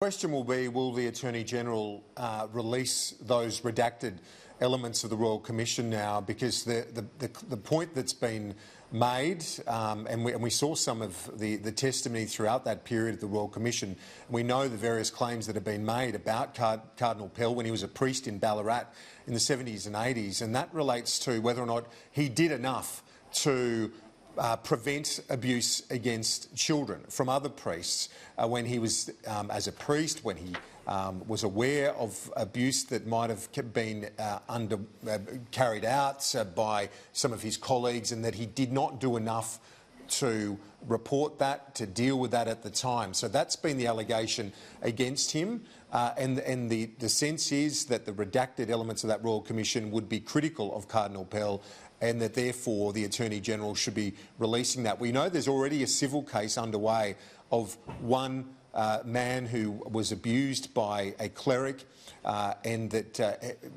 The question will be, will the Attorney-General release those redacted elements of the Royal Commission now? Because the point that's been made, and we saw some of the testimony throughout that period of the Royal Commission, we know the various claims that have been made about Cardinal Pell when he was a priest in Ballarat in the 70s and 80s, and that relates to whether or not he did enough to prevent abuse against children from other priests when he was, as a priest, when he was aware of abuse that might have been carried out by some of his colleagues, and that he did not do enough to report that, to deal with that at the time. So that's been the allegation against him, and the sense is that the redacted elements of that Royal Commission would be critical of Cardinal Pell, and that therefore the Attorney-General should be releasing that. We know there's already a civil case underway of one man who was abused by a cleric, and that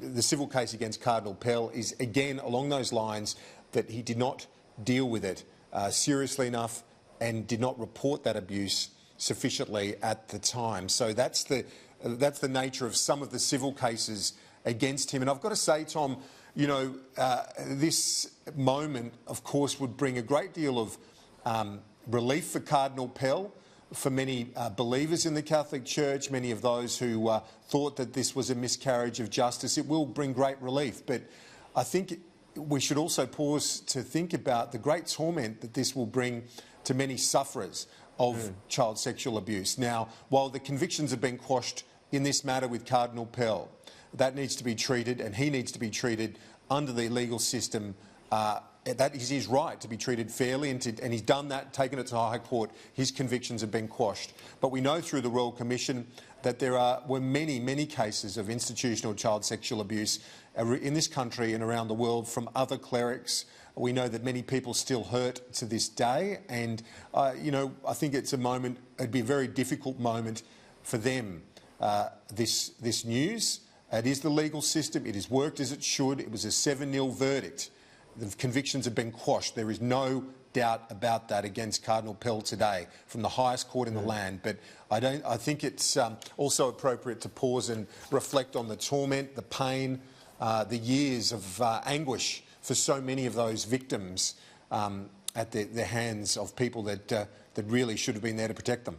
the civil case against Cardinal Pell is again along those lines, that he did not deal with it seriously enough and did not report that abuse sufficiently at the time. So that's the nature of some of the civil cases against him. And I've got to say, Tom, you know, this moment, of course, would bring a great deal of relief for Cardinal Pell, for many believers in the Catholic Church, many of those who thought that this was a miscarriage of justice. It will bring great relief. But I think we should also pause to think about the great torment that this will bring to many sufferers of child sexual abuse. Now, while the convictions have been quashed in this matter with Cardinal Pell, that needs to be treated, and he needs to be treated under the legal system. That is his right, to be treated fairly, and he's done that, taken it to the High Court. His convictions have been quashed. But we know through the Royal Commission that there were many, many cases of institutional child sexual abuse in this country and around the world from other clerics. We know that many people still hurt to this day, and you know, I think it's a moment, it'd be a very difficult moment for them, this news. It is the legal system. It has worked as it should. It was a 7-0 verdict. The convictions have been quashed. There is no doubt about that against Cardinal Pell today from the highest court in the land. But I think it's also appropriate to pause and reflect on the torment, the pain, the years of anguish for so many of those victims at the hands of people that really should have been there to protect them.